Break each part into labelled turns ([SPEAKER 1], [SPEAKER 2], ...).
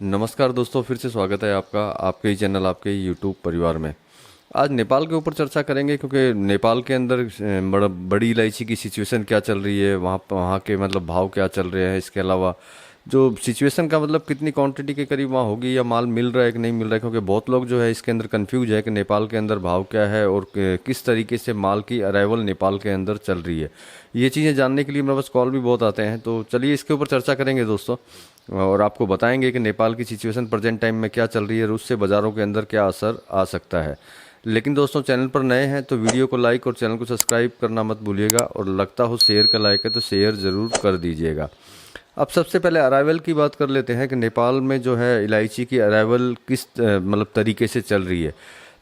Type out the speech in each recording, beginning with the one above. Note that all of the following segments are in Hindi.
[SPEAKER 1] नमस्कार दोस्तों, फिर से स्वागत है आपका आपके ही चैनल आपके ही यूट्यूब परिवार में। आज नेपाल के ऊपर चर्चा करेंगे क्योंकि नेपाल के अंदर बड़ी इलायची की सिचुएशन क्या चल रही है, वहाँ के मतलब भाव क्या चल रहे हैं। इसके अलावा जो सिचुएशन का मतलब कितनी क्वांटिटी के करीब वहाँ होगी या माल मिल रहा है कि नहीं मिल रहा है, क्योंकि बहुत लोग जो है इसके अंदर कंफ्यूज है कि नेपाल के अंदर भाव क्या है और किस तरीके से माल की अराइवल नेपाल के अंदर चल रही है। ये चीज़ें जानने के लिए मेरे पास कॉल भी बहुत आते हैं, तो चलिए इसके ऊपर चर्चा करेंगे दोस्तों और आपको बताएंगे कि नेपाल की सिचुएशन प्रेजेंट टाइम में क्या चल रही है और उससे बाज़ारों के अंदर क्या असर आ सकता है। लेकिन दोस्तों, चैनल पर नए हैं तो वीडियो को लाइक और चैनल को सब्सक्राइब करना मत भूलिएगा, और लगता हो शेयर का लाइक है तो शेयर ज़रूर कर दीजिएगा। अब सबसे पहले अराइवल की बात कर लेते हैं कि नेपाल में जो है इलायची की अराइवल किस मतलब तरीके से चल रही है।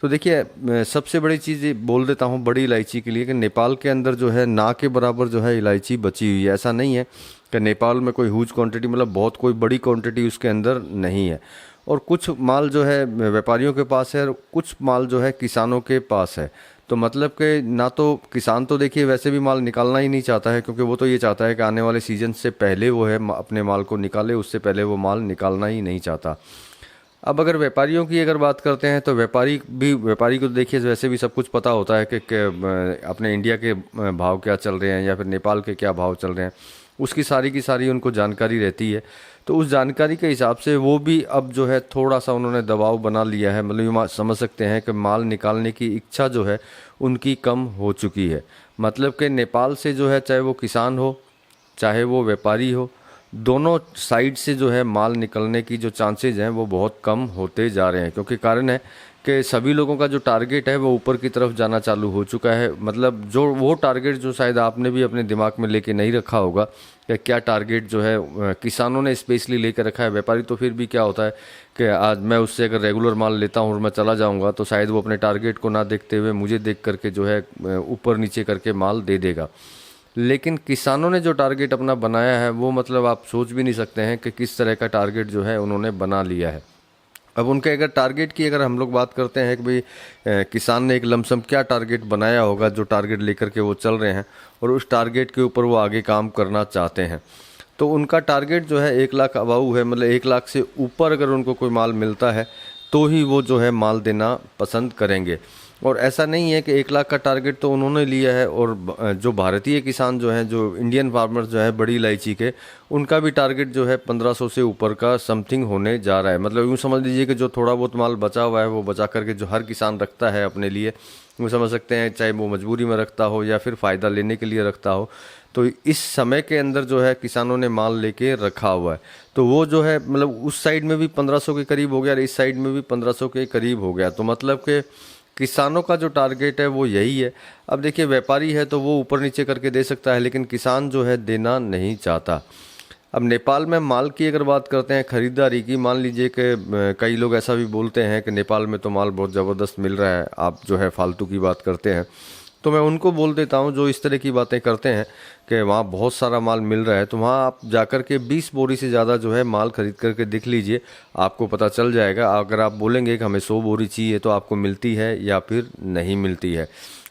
[SPEAKER 1] तो देखिए, सबसे बड़ी चीज़ ये बोल देता हूँ बड़ी इलायची के लिए कि नेपाल के अंदर जो है ना के बराबर जो है इलायची बची हुई है। ऐसा नहीं है कि नेपाल में कोई ह्यूज क्वांटिटी मतलब बहुत कोई बड़ी क्वांटिटी उसके अंदर नहीं है। और कुछ माल जो है व्यापारियों के पास है और कुछ माल जो है किसानों के पास है। तो मतलब कि ना तो किसान तो देखिए वैसे भी माल निकालना ही नहीं चाहता है, क्योंकि वो तो ये चाहता है कि आने वाले सीजन से पहले वो है अपने माल को निकाले, उससे पहले वो माल निकालना ही नहीं चाहता। अब अगर व्यापारियों की अगर बात करते हैं तो व्यापारी को देखिए वैसे भी सब कुछ पता होता है कि अपने इंडिया के भाव क्या चल रहे हैं या फिर नेपाल के क्या भाव चल रहे हैं, उसकी सारी की सारी उनको जानकारी रहती है। तो उस जानकारी के हिसाब से वो भी अब जो है थोड़ा सा उन्होंने दबाव बना लिया है। मतलब ये समझ सकते हैं कि माल निकालने की इच्छा जो है उनकी कम हो चुकी है। मतलब कि नेपाल से जो है, चाहे वो किसान हो चाहे वो व्यापारी हो, दोनों साइड से जो है माल निकलने की जो चांसेज हैं वो बहुत कम होते जा रहे हैं। क्योंकि कारण है कि सभी लोगों का जो टारगेट है वो ऊपर की तरफ जाना चालू हो चुका है। मतलब जो वो टारगेट जो शायद आपने भी अपने दिमाग में लेके नहीं रखा होगा कि क्या टारगेट जो है किसानों ने स्पेशली लेकर रखा है। व्यापारी तो फिर भी क्या होता है कि आज मैं उससे अगर रेगुलर माल लेता हूँ और मैं चला जाऊँगा तो शायद वो अपने टारगेट को ना देखते हुए मुझे देख करके जो है ऊपर नीचे करके माल दे देगा। लेकिन किसानों ने जो टारगेट अपना बनाया है वो मतलब आप सोच भी नहीं सकते हैं कि किस तरह का टारगेट जो है उन्होंने बना लिया है। अब उनके अगर टारगेट की अगर हम लोग बात करते हैं कि भाई किसान ने एक लमसम क्या टारगेट बनाया होगा, जो टारगेट लेकर के वो चल रहे हैं और उस टारगेट के ऊपर वो आगे काम करना चाहते हैं, तो उनका टारगेट जो है 1 लाख अबाऊ है। मतलब 1 लाख से ऊपर अगर उनको कोई माल मिलता है तो ही वो जो है माल देना पसंद करेंगे। और ऐसा नहीं है कि 1 लाख का टारगेट तो उन्होंने लिया है और जो भारतीय किसान जो हैं, जो इंडियन फार्मर्स जो है बड़ी इलायची के, उनका भी टारगेट जो है 1500 से ऊपर का समथिंग होने जा रहा है। मतलब यूँ समझ लीजिए कि जो थोड़ा बहुत माल बचा हुआ है वो बचा करके जो हर किसान रखता है अपने लिए, वो समझ सकते हैं चाहे वो मजबूरी में रखता हो या फिर फ़ायदा लेने के लिए रखता हो, तो इस समय के अंदर जो है किसानों ने माल लेके रखा हुआ है। तो वो जो है मतलब उस साइड में भी 1500 के करीब हो गया और इस साइड में भी 1500 के करीब हो गया। तो मतलब कि किसानों का जो टारगेट है वो यही है। अब देखिए, व्यापारी है तो वो ऊपर नीचे करके दे सकता है, लेकिन किसान जो है देना नहीं चाहता। अब नेपाल में माल की अगर बात करते हैं खरीदारी की, मान लीजिए कि कई लोग ऐसा भी बोलते हैं कि नेपाल में तो माल बहुत ज़बरदस्त मिल रहा है, आप जो है फालतू की बात करते हैं। तो मैं उनको बोल देता हूँ जो इस तरह की बातें करते हैं कि वहाँ बहुत सारा माल मिल रहा है, तो वहाँ आप जाकर के 20 बोरी से ज़्यादा जो है माल खरीद करके देख लीजिए, आपको पता चल जाएगा। अगर आप बोलेंगे कि हमें 100 बोरी चाहिए तो आपको मिलती है या फिर नहीं मिलती है।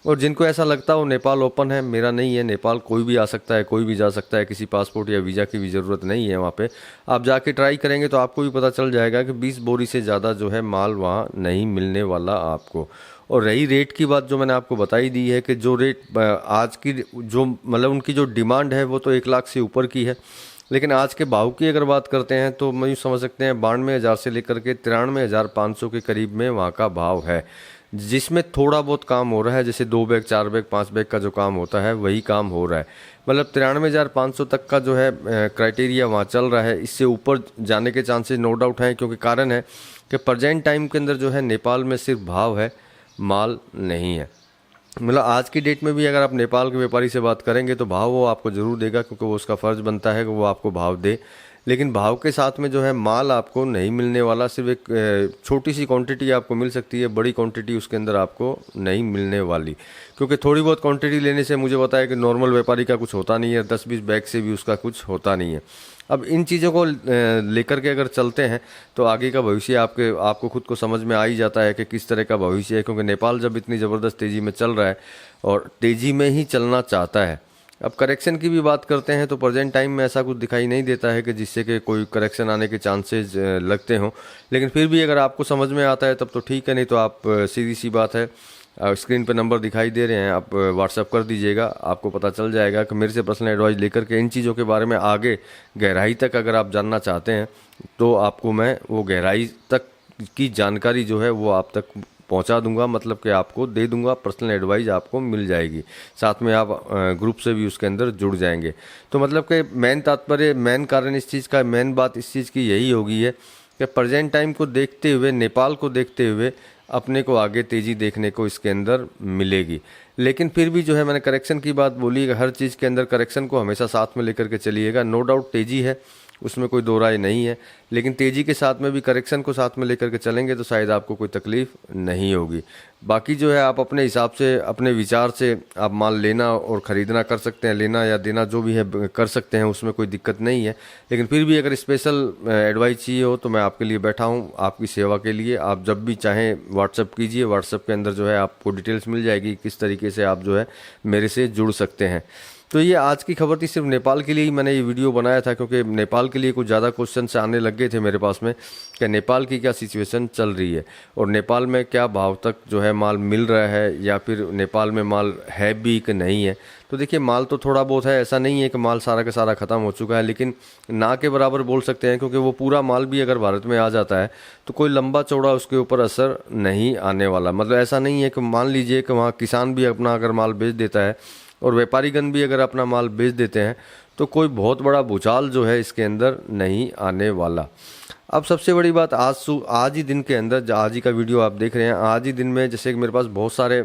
[SPEAKER 1] और जिनको ऐसा लगता हो नेपाल ओपन है, मेरा नहीं है, नेपाल कोई भी आ सकता है, कोई भी जा सकता है, किसी पासपोर्ट या वीज़ा की भी ज़रूरत नहीं है वहाँ पे। आप जाके ट्राई करेंगे तो आपको भी पता चल जाएगा कि 20 बोरी से ज़्यादा जो है माल वहाँ नहीं मिलने वाला आपको। और रही रेट की बात, जो मैंने आपको बताई दी है कि जो रेट आज की जो मतलब उनकी जो डिमांड है वो तो 1 लाख से ऊपर की है, लेकिन आज के भाव की अगर बात करते हैं तो मैं यूँ समझ सकते हैं 92,000 से लेकर के 93,500 के करीब में वहाँ का भाव है, जिसमें थोड़ा बहुत काम हो रहा है। जैसे 2 बैग 4 बैग 5 बैग का जो काम होता है वही काम हो रहा है। मतलब 93,500 तक का जो है क्राइटेरिया वहाँ चल रहा है। इससे ऊपर जाने के चांसेस नो डाउट हैं, क्योंकि कारण है कि प्रेजेंट टाइम के अंदर जो है नेपाल में सिर्फ भाव है, माल नहीं है। मतलब आज की डेट में भी अगर आप नेपाल के व्यापारी से बात करेंगे तो भाव वो आपको ज़रूर देगा, क्योंकि वो उसका फ़र्ज़ बनता है कि वो आपको भाव दे। लेकिन भाव के साथ में जो है माल आपको नहीं मिलने वाला। सिर्फ एक छोटी सी क्वांटिटी आपको मिल सकती है, बड़ी क्वांटिटी उसके अंदर आपको नहीं मिलने वाली। क्योंकि थोड़ी बहुत क्वांटिटी लेने से मुझे पता है कि नॉर्मल व्यापारी का कुछ होता नहीं है, 10-20 बैग से भी उसका कुछ होता नहीं है। अब इन चीज़ों को लेकर के अगर चलते हैं तो आगे का भविष्य आपको खुद को समझ में आ ही जाता है कि किस तरह का भविष्य है। क्योंकि नेपाल जब इतनी ज़बरदस्त तेज़ी में चल रहा है और तेज़ी में ही चलना चाहता है, अब करेक्शन की भी बात करते हैं तो प्रेजेंट टाइम में ऐसा कुछ दिखाई नहीं देता है कि जिससे कि कोई करेक्शन आने के चांसेस लगते हों, लेकिन फिर भी अगर आपको समझ में आता है तब तो ठीक है, नहीं तो आप सीधी सी बात है, स्क्रीन पे नंबर दिखाई दे रहे हैं, आप व्हाट्सअप कर दीजिएगा, आपको पता चल जाएगा कि मेरे से पर्सनल एडवाइस लेकर के इन चीज़ों के बारे में आगे गहराई तक अगर आप जानना चाहते हैं तो आपको मैं वो गहराई तक की जानकारी जो है वो आप तक पहुंचा दूंगा, मतलब कि आपको दे दूंगा, पर्सनल एडवाइस आपको मिल जाएगी, साथ में आप ग्रुप से भी उसके अंदर जुड़ जाएंगे। तो मतलब कि मेन तात्पर्य, मेन कारण इस चीज़ का, मेन बात इस चीज़ की यही होगी है कि प्रेजेंट टाइम को देखते हुए, नेपाल को देखते हुए अपने को आगे तेज़ी देखने को इसके अंदर मिलेगी। लेकिन फिर भी जो है, मैंने करेक्शन की बात बोली है, हर चीज़ के अंदर करेक्शन को हमेशा साथ में लेकर के चलिएगा। नो डाउट तेज़ी है, उसमें कोई दो राय नहीं है, लेकिन तेज़ी के साथ में भी करेक्शन को साथ में लेकर के चलेंगे तो शायद आपको कोई तकलीफ़ नहीं होगी। बाकी जो है आप अपने हिसाब से, अपने विचार से आप माल लेना और ख़रीदना कर सकते हैं, लेना या देना जो भी है कर सकते हैं, उसमें कोई दिक्कत नहीं है। लेकिन फिर भी अगर स्पेशल एडवाइस चाहिए हो तो मैं आपके लिए बैठा हूँ, आपकी सेवा के लिए। आप जब भी चाहें व्हाट्सअप कीजिए, व्हाट्सअप के अंदर जो है आपको डिटेल्स मिल जाएगी किस तरीके से आप जो है मेरे से जुड़ सकते हैं। तो ये आज की खबर थी, सिर्फ नेपाल के लिए ही मैंने ये वीडियो बनाया था, क्योंकि नेपाल के लिए कुछ ज़्यादा क्वेश्चन आने लग गए थे मेरे पास में कि नेपाल की क्या सिचुएशन चल रही है और नेपाल में क्या भाव तक जो है माल मिल रहा है, या फिर नेपाल में माल है भी कि नहीं है। तो देखिए, माल तो थोड़ा बहुत है, ऐसा नहीं है कि माल सारा का सारा ख़त्म हो चुका है, लेकिन ना के बराबर बोल सकते हैं, क्योंकि वो पूरा माल भी अगर भारत में आ जाता है तो कोई लंबा चौड़ा उसके ऊपर असर नहीं आने वाला। मतलब ऐसा नहीं है कि मान लीजिए कि वहाँ किसान भी अपना अगर माल बेच देता है और व्यापारीगण भी अगर अपना माल बेच देते हैं तो कोई बहुत बड़ा भूचाल जो है इसके अंदर नहीं आने वाला। अब सबसे बड़ी बात, आज ही दिन के अंदर, आज ही का वीडियो आप देख रहे हैं, आज ही दिन में जैसे कि मेरे पास बहुत सारे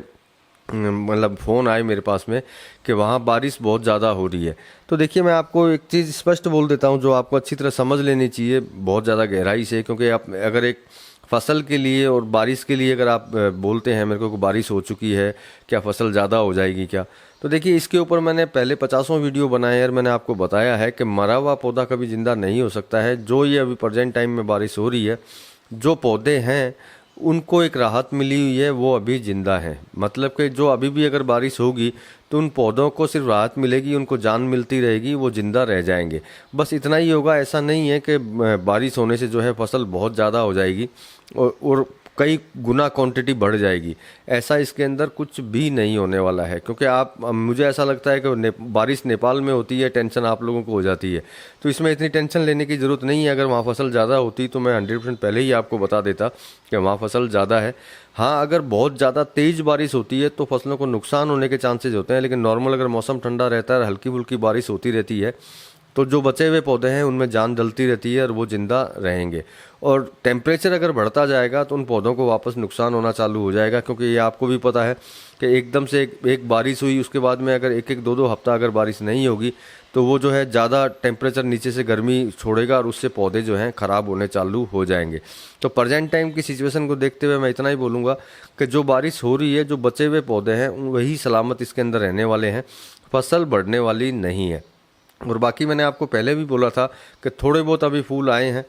[SPEAKER 1] मतलब फ़ोन आए मेरे पास में कि वहाँ बारिश बहुत ज़्यादा हो रही है। तो देखिए, मैं आपको एक चीज़ स्पष्ट बोल देता हूँ जो आपको अच्छी तरह समझ लेनी चाहिए बहुत ज़्यादा गहराई से, क्योंकि आप अगर एक फसल के लिए और बारिश के लिए अगर आप बोलते हैं मेरे को बारिश हो चुकी है, क्या फसल ज़्यादा हो जाएगी क्या, तो देखिए इसके ऊपर मैंने पहले 50 वीडियो बनाए हैं और मैंने आपको बताया है कि मरा हुआ पौधा कभी ज़िंदा नहीं हो सकता है। जो ये अभी प्रेजेंट टाइम में बारिश हो रही है, जो पौधे हैं उनको एक राहत मिली हुई है, वो अभी ज़िंदा है। मतलब कि जो अभी भी अगर बारिश होगी तो उन पौधों को सिर्फ राहत मिलेगी, उनको जान मिलती रहेगी, वो ज़िंदा रह जाएंगे, बस इतना ही होगा। ऐसा नहीं है कि बारिश होने से जो है फसल बहुत ज़्यादा हो जाएगी और कई गुना क्वांटिटी बढ़ जाएगी, ऐसा इसके अंदर कुछ भी नहीं होने वाला है। क्योंकि मुझे ऐसा लगता है कि बारिश नेपाल में होती है, टेंशन आप लोगों को हो जाती है, तो इसमें इतनी टेंशन लेने की ज़रूरत नहीं है। अगर वहाँ फसल ज़्यादा होती तो मैं 100% पहले ही आपको बता देता कि वहाँ फसल ज़्यादा है। हाँ, अगर बहुत ज़्यादा तेज़ बारिश होती है तो फसलों को नुकसान होने के चांसेज होते हैं, लेकिन नॉर्मल अगर मौसम ठंडा रहता है, हल्की फुल्की बारिश होती रहती है, तो जो बचे हुए पौधे हैं उनमें जान डलती रहती है और वो ज़िंदा रहेंगे। और टेम्परेचर अगर बढ़ता जाएगा तो उन पौधों को वापस नुकसान होना चालू हो जाएगा, क्योंकि ये आपको भी पता है कि एकदम से एक बारिश हुई, उसके बाद में अगर एक दो हफ्ता अगर बारिश नहीं होगी तो वो जो है ज़्यादा टेम्परेचर नीचे से गर्मी छोड़ेगा और उससे पौधे जो हैं ख़राब होने चालू हो जाएंगे। तो प्रेजेंट टाइम की सिचुएशन को देखते हुए मैं इतना ही बोलूँगा कि जो बारिश हो रही है, जो बचे हुए पौधे हैं वही सलामत इसके अंदर रहने वाले हैं, फसल बढ़ने वाली नहीं है। और बाकी मैंने आपको पहले भी बोला था कि थोड़े बहुत अभी फूल आए हैं,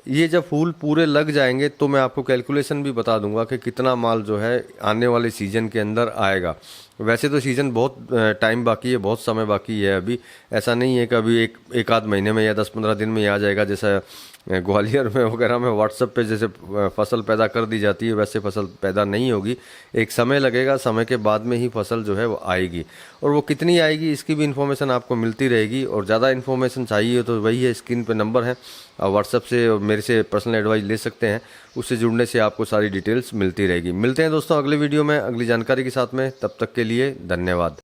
[SPEAKER 1] ये जब फूल पूरे लग जाएंगे तो मैं आपको कैलकुलेशन भी बता दूंगा कि कितना माल जो है आने वाले सीज़न के अंदर आएगा। वैसे तो सीज़न बहुत टाइम बाकी है, बहुत समय बाकी है अभी, ऐसा नहीं है कि अभी एक आध महीने में या 10-15 दिन में ही आ जाएगा। जैसा ग्वालियर में वगैरह में व्हाट्सएप पे जैसे फसल पैदा कर दी जाती है, वैसे फसल पैदा नहीं होगी, एक समय लगेगा, समय के बाद में ही फसल जो है वो आएगी। और वो कितनी आएगी इसकी भी इन्फॉर्मेशन आपको मिलती रहेगी। और ज़्यादा इन्फॉर्मेशन चाहिए तो वही है, स्क्रीन पे नंबर है, व्हाट्सएप से और मेरे से पर्सनल एडवाइस ले सकते हैं, उससे जुड़ने से आपको सारी डिटेल्स मिलती रहेगी। मिलते हैं दोस्तों अगले वीडियो में अगली जानकारी के साथ में, तब तक के लिए धन्यवाद।